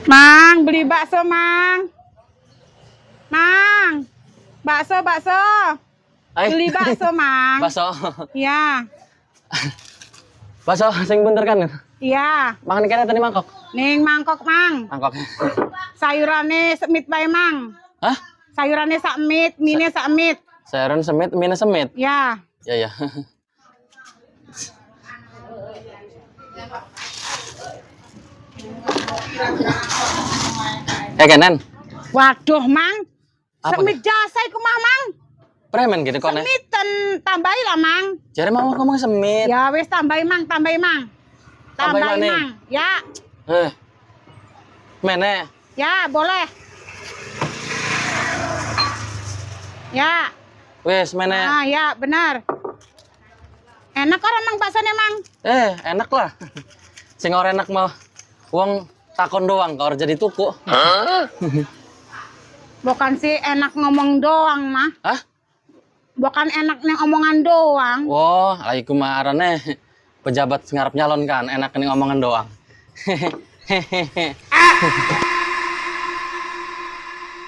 Mang, beli bakso, Mang. Mang, bakso. Ay. Beli bakso, Mang. Bakso. Iya. Bakso sing bener kan? Iya. Makan kene tadi mangkok. Ning mangkok, Mang. Mangkok. Sayurane semit bae, Mang. Hah? Sayurane sakmit, mine sakmit. Sayuran semit, mie semit. Ya. Ya. Kanan. Waduh, Mang. Apa Semit jasa iku mah, Mang. Premen gitu kone. Semiten tambahi lah, Mang. Jare mau ngomong semit. Ya wis tambahi, Mang. Tambahi, Tambahi, Mang. Ya. Mene. Ya, boleh. Ya. Wes mene. Ah, ya, benar. Enak orang Mang baksonya, Mang. Enak lah. Sing ora enak mah wong takon doang kok jadi tuku. Bukan sih enak ngomong doang, mah. Hah? Bukan enak nih omongan doang. Wah, lagi kumarane pejabat ngarep nyalon kan, enak nih omongan doang.